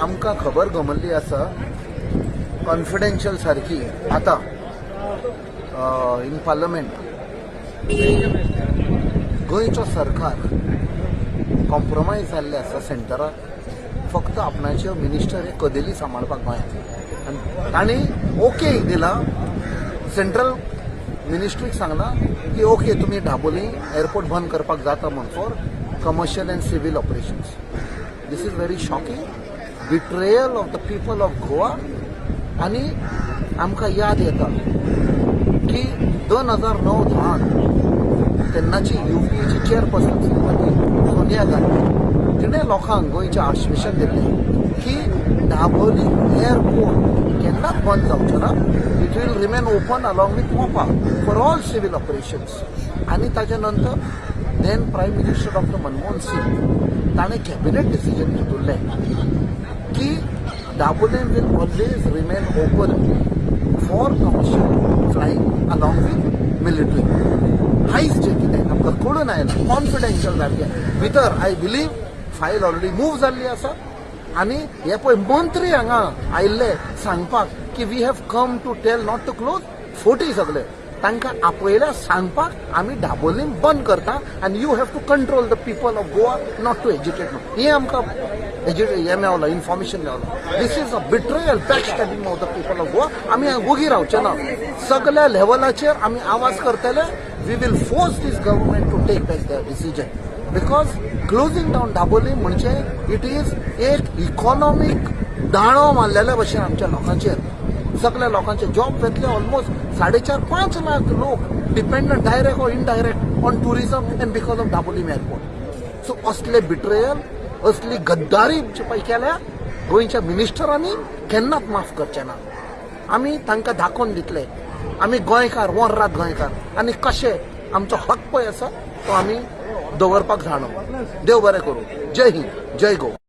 आमकां खबर गमल्ली आसा कॉन्फिडेन्शियल सारकी आता इन पार्लमेंट गोंयचो सरकार कॉम्प्रोमायज जाल्ले आसा सेंटराक फक्त आपणाचे मिनिस्टर हे कदेली सांबाळपाक गोंयांत आनी तांणी ओके दिला सेंट्रल मिनिस्ट्रीक सांगला की ओके तुम्ही दाबोली एअरपोर्ट बंद करपाक जाता म्हण for commercial and civil operations. This is very shocking betrayal of the people of Goa. आणि आमकां याद येता की 2009-10 तेन्नाची युपीएची चेअरपर्सन सोनिया गांधी तिणें लोकांक गोंयचें आश्वासन दिल्लें की दाबोली एअरपोर्ट केन्नाच बंद जावचो ना. It will remain open along with Mopa for all civil operations. आणि ताजे नंतर then prime minister doctor Manmohan Singh ताणें कॅबिनेट डिसिजन घेतिल्लें की Dabolim will always remain open for commercial flying along with military. हायच जें कितें आमकां कळून आयलां कॉन्फिडेन्शियल सारकें भितर I believe file already move जाल्ली आसा. आणि हे पळय मंत्री हांगा आयिल्ले सांगपाक की we have come to tell not to close फोटी सगळे तांकां आपयल्या सांगपाक आमी दाबोलीम बंद करता आनी you have to control the people of Goa not to educate. हे आमकां हे मेवला इन्फॉर्मेशन मेवला. This is a betrayal backstabbing of the people of Goa. आमी वोगी रावचे ना. सगळ्या लेवलाचेर आमी आवाज करतले. We will force this government to take back the decision because closing down Dabolim म्हणजे इट इज एक इकॉनॉमीक दाणो मारलेल्या भशेन आमच्या लोकांचेर. सगळ्या लोकांचे जॉब वेतले. ऑलमोस्ट 4.5-5 लाख लोक डिपेंडंट डायरेक्ट और indirect on tourism and because of Dabolim airport. So असले बिट्रेयल असली गद्दारी केल्या गोंयच्या मिनिस्टरांनी केन्नाच माफ करचे ना. आमी तांकां दाखोवन दितले आमी गोंयकार वर्रात गोंयकार आनी कशे आमचो हक पळय आसा तो आमी दवरपाक जाणो. देव बरें करूं. जय हिंद जय गोवा.